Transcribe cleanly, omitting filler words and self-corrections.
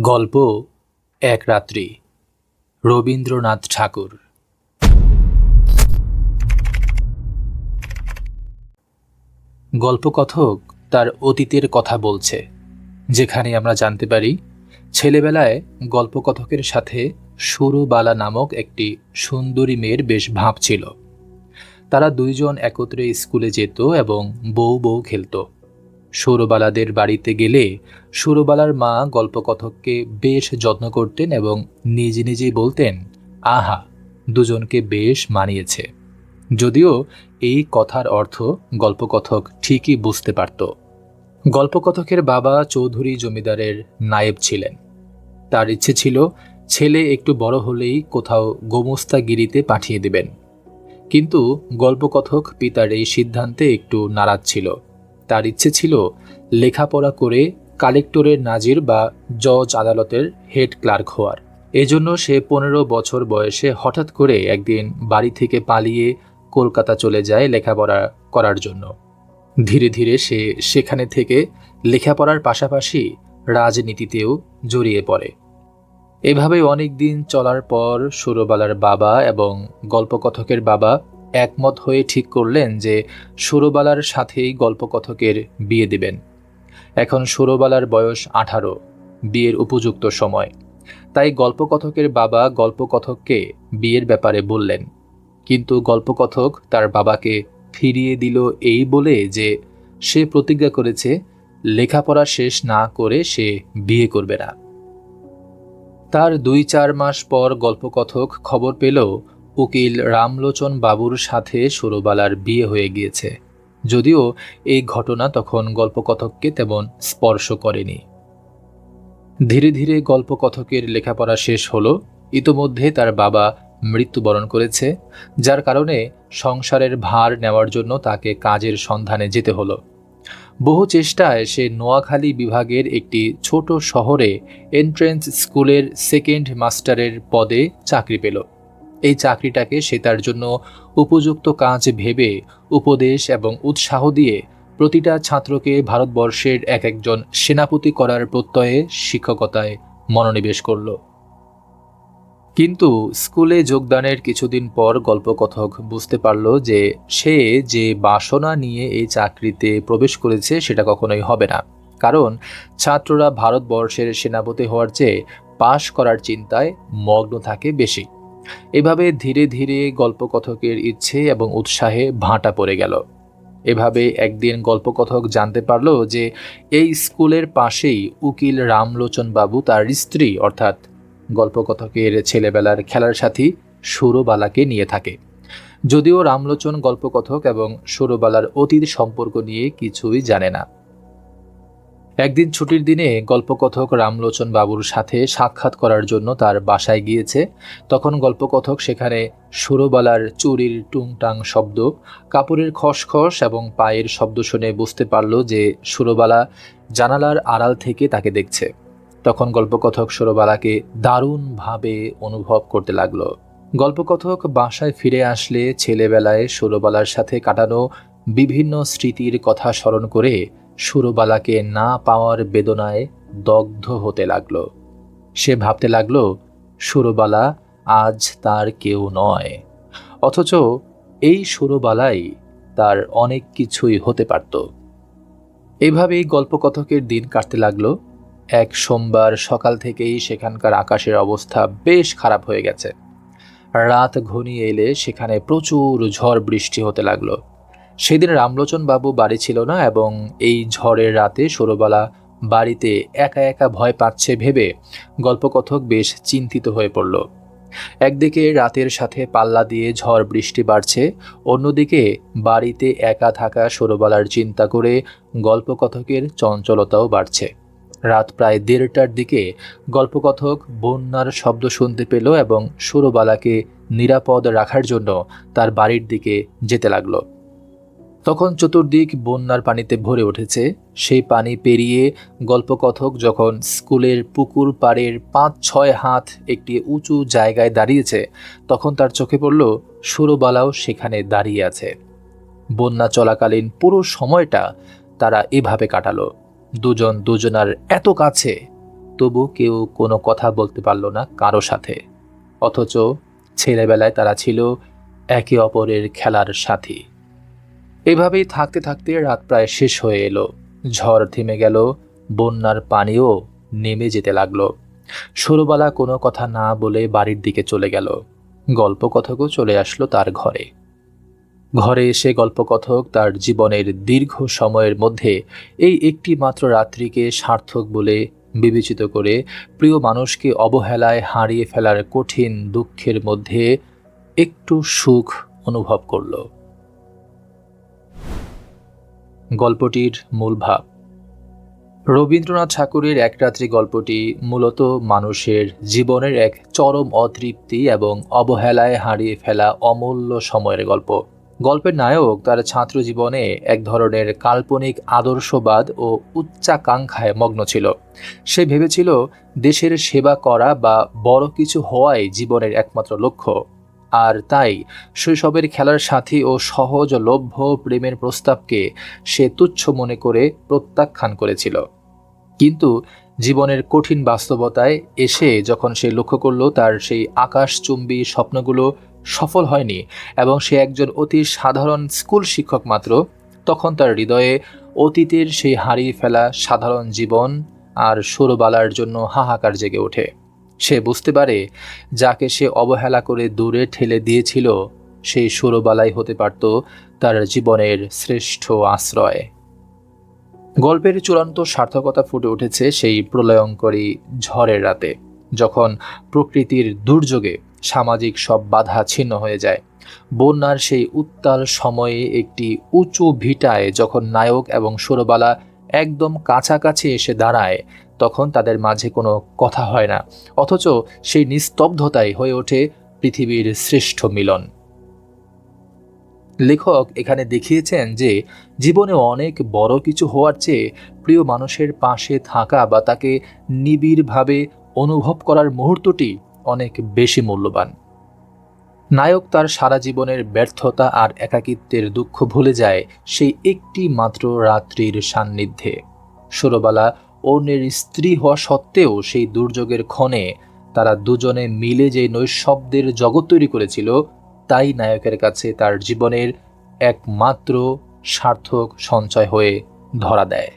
গল্প এক রাত্রি। রবীন্দ্রনাথ ঠাকুর। গল্পকথক তার অতীতের কথা বলছে, যেখানে আমরা জানতে পারি ছেলেবেলায় গল্পকথকের সাথে সুরবালা নামক একটি সুন্দরী মেয়ের বেশ ভাব ছিল। তারা দুইজন একত্রে স্কুলে যেত এবং বউ বউ খেলত। সুরবালাদের বাড়িতে গেলে সুরবালার মা গল্পকথককে বেশ যত্ন করতেন এবং নিজে নিজেই বলতেন, আহা, দুজনকে বেশ মানিয়েছে। যদিও এই কথার অর্থ গল্পকথক ঠিকই বুঝতে পারত। গল্পকথকের বাবা চৌধুরী জমিদারের নায়েব ছিলেন। তার ইচ্ছে ছিল ছেলে একটু বড় হলেই কোথাও গোমস্তাগিরিতে পাঠিয়ে দেবেন। কিন্তু গল্পকথক পিতার এই সিদ্ধান্তে একটু নারাজ ছিল। তার ইচ্ছে ছিল লেখাপড়া করে কালেক্টরের নাজির বা জজ আদালতের হেড ক্লার্ক হওয়ার। এজন্য সে 15 বছর বয়সে হঠাৎ করে একদিন বাড়ি থেকে পালিয়ে কলকাতা চলে যায় লেখাপড়া করার জন্য। ধীরে ধীরে সে সেখানে থেকে লেখাপড়ার পাশাপাশি রাজনীতিতেও জড়িয়ে পড়ে। এভাবে অনেক দিন চলার পর সুরবালার বাবা এবং গল্পকথকের বাবা একমত হয়ে ঠিক করলেন যে সুরবালার সাথেই গল্পকথকের বিয়ে দেবেন। এখন সুরবালার বয়স 18, বিয়ের উপযুক্ত সময়। তাই গল্পকথকের বাবা গল্পকথককে বিয়ের ব্যাপারে বললেন। কিন্তু গল্পকথক তার বাবাকে ফিরিয়ে দিল এই বলে যে সে প্রতিজ্ঞা করেছে লেখাপড়া শেষ না করে সে বিয়ে করবে না। তার 2-4 মাস পর গল্পকথক খবর পেল উকিল রামলোচন বাবুর সাথে সুরবালার বিয়ে হয়ে গিয়েছে। যদিও এই ঘটনা তখন গল্পকথককে তেমন স্পর্শ করেনি। ধীরে ধীরে গল্পকথকের লেখাপড়া শেষ হলো। ইতোমধ্যে তার বাবা মৃত্যুবরণ করেছে, যার কারণে সংসারের ভার নেওয়ার জন্য তাকে কাজের সন্ধানে যেতে হলো। বহু চেষ্টায় সে নোয়াখালী বিভাগের একটি ছোট শহরে এন্ট্রেন্স স্কুলের সেকেন্ড মাস্টারের পদে চাকরি পেল। এই চাকরিটাকে সে তার জন্য উপযুক্ত কাজ ভেবে উপদেশ এবং উৎসাহ দিয়ে প্রতিটা ছাত্রকে ভারতবর্ষের এক একজন সেনাপতি করার প্রত্যয়ে শিক্ষকতায় মনোনিবেশ করল। কিন্তু স্কুলে যোগদানের কিছুদিন পর গল্পকথক বুঝতে পারল যে সে যে বাসনা নিয়ে এই চাকরিতে প্রবেশ করেছে সেটা কখনোই হবে না। কারণ ছাত্ররা ভারতবর্ষের সেনাপতি হওয়ার চেয়ে পাশ করার চিন্তায় মগ্ন থাকে বেশি। এভাবে ধীরে ধীরে গল্পকথকের ইচ্ছে এবং উৎসাহে ভাঁটা পড়ে গেল। এভাবে একদিন গল্পকথক জানতে পারল যে এই স্কুলের পাশেই উকিল রামলোচন বাবু তার স্ত্রী অর্থাৎ গল্পকথকের ছেলেবেলার খেলার সাথী সুরবালাকে নিয়ে থাকে। যদিও রামলোচন গল্পকথক এবং সুরবালার অতীত সম্পর্ক নিয়ে কিছুই জানে না। একদিন ছুটির দিনে গল্পকথক রামলোচন বাবুর সাথে সাক্ষাৎ করার জন্য তার বাসায় গিয়েছে। তখন গল্পকথক সেখানে সুরবালার চুরির টুংটাং শব্দ, কাপড়ের খসখস এবং পায়ের শব্দ শুনে বুঝতে পারল যে সুরবালা জানালার আড়াল থেকে তাকে দেখছে। তখন গল্পকথক সুরবালাকে দারুণভাবে অনুভব করতে লাগলো। গল্পকথক বাসায় ফিরে আসলে ছেলেবেলায় সুরবালার সাথে কাটানো বিভিন্ন স্মৃতির কথা স্মরণ করে সুরবালাকে না পাওয়ার বেদনায় দগ্ধ হতে লাগলো। সে ভাবতে লাগলো সুরবালা আজ তার কেউ নয়, অথচ এই সুরবালাই তার অনেক কিছুই হতে পারত। এভাবেই গল্পকথকের দিন কাটতে লাগলো। এক সোমবার সকাল থেকেই সেখানকার আকাশের অবস্থা বেশ খারাপ হয়ে গেছে। রাত ঘনিয়ে এলে সেখানে প্রচুর ঝড় বৃষ্টি হতে লাগলো। সেদিন রামলোচন বাবু বাড়ি ছিল না এবং এই ঝড়ের রাতে সুরবালা বাড়িতে একা একা ভয় পাচ্ছে ভেবে গল্পকথক বেশ চিন্তিত হয়ে পড়ল। একদিকে রাতের সাথে পাল্লা দিয়ে ঝড় বৃষ্টি বাড়ছে, অন্যদিকে বাড়িতে একা থাকা সুরবালার চিন্তা করে গল্পকথকের চঞ্চলতাও বাড়ছে। রাত প্রায় 1:30টার দিকে গল্পকথক বন্যার শব্দ শুনতে পেল এবং সুরবালাকে নিরাপদ রাখার জন্য তার বাড়ির দিকে যেতে লাগলো। তখন চতুর্দিক বন্যার পানিতে ভরে উঠেছে। সেই পানি পেরিয়ে গল্পকথক যখন স্কুলের পুকুর পাড়ের 5-6 হাত একটি উঁচু জায়গায় দাঁড়িয়েছে, তখন তার চোখে পড়ল সুরবালাও সেখানে দাঁড়িয়ে আছে। বন্যা চলাকালীন পুরো সময়টা তারা এভাবে কাটালো, দুজন দুজনার এত কাছে, তবু কেউ কোনো কথা বলতে পারল না কারো সাথে। অথচ ছেলেবেলায় তারা ছিল একে অপরের খেলার সাথী। এভাবেই থাকতে থাকতে রাত প্রায় শেষ হয়ে এলো। ঝড় থেমে গেল, বন্যার পানিও নেমে যেতে লাগলো। সুরবালা কোনো কথা না বলে বাড়ির দিকে চলে গেল। গল্পকথকও চলে আসলো তার ঘরে। ঘরে এসে গল্পকথক তার জীবনের দীর্ঘ সময়ের মধ্যে এই একটি মাত্র রাত্রিকে সার্থক বলে বিবেচিত করে প্রিয় মানুষকে অবহেলায় হারিয়ে ফেলার কঠিন দুঃখের মধ্যে একটু সুখ অনুভব করল। গল্পটির মূল ভাব। রবীন্দ্রনাথ ঠাকুরের এক রাত্রি গল্পটি মূলত মানুষের জীবনের এক চরম অতৃপ্তি এবং অবহেলায় হারিয়ে ফেলা অমূল্য সময়ের গল্প। গল্পের নায়ক তার ছাত্র জীবনে এক ধরনের কাল্পনিক আদর্শবাদ ও উচ্চাকাঙ্ক্ষায় মগ্ন ছিল। সে ভেবেছিল দেশের সেবা করা বা বড় কিছু হওয়াই জীবনের একমাত্র লক্ষ্য। আর তাই শৈশবের খেলার সাথী ও সহজলভ্য প্রেমের প্রস্তাবকে সে তুচ্ছ মনে করে প্রত্যাখ্যান করেছিল। কিন্তু জীবনের কঠিন বাস্তবতায় এসে যখন সে লক্ষ্য করল তার সেই আকাশচুম্বী স্বপ্নগুলো সফল হয়নি এবং সে একজন অতি সাধারণ স্কুল শিক্ষক মাত্র, তখন তার হৃদয়ে অতীতের সেই হারিয়ে ফেলা সাধারণ জীবন আর সুরবালার জন্য হাহাকার জেগে ওঠে। সে বুঝতে পারে যাকে সে অবহেলা করে দূরে ঠেলে দিয়েছিল সেই সুরবালাই হতে পারত তার জীবনের শ্রেষ্ঠ আশ্রয়। গল্পের চূড়ান্ত সার্থকতা ফুটে উঠেছে সেই প্রলয়ঙ্করী ঝড়ের রাতে, যখন প্রকৃতির দুর্যোগে সামাজিক সব বাধা ছিন্ন হয়ে যায়। বন্যার সেই উত্তাল সময়ে একটি উঁচু ভিটায় যখন নায়ক এবং সুরবালা একদম কাছাকাছি এসে দাঁড়ায়, তখন তাদের মাঝে কোনো কথা হয় না, অথচ সেই নিস্তব্ধতাই হয়ে ওঠে পৃথিবীর শ্রেষ্ঠ মিলন। লেখক এখানে দেখিয়েছেন যে জীবনে অনেক বড় কিছু হওয়ার চেয়ে প্রিয় মানুষের পাশে থাকা বা তাকে নিবিড়ভাবে অনুভব করার মুহূর্তটি অনেক বেশি মূল্যবান। নায়ক তার সারা জীবনের ব্যর্থতা আর একাকিত্বের দুঃখ ভুলে যায় সেই একটি মাত্র রাত্রির সান্নিধ্যে। সুরবালা অন্যের স্ত্রী হওয়া সত্ত্বেও সেই দুর্যোগের ক্ষণে তারা দুজনে মিলে যে নৈঃশব্দের জগৎ তৈরি করেছিল, তাই নায়কের কাছে তার জীবনের একমাত্র সার্থক সঞ্চয় হয়ে ধরা দেয়।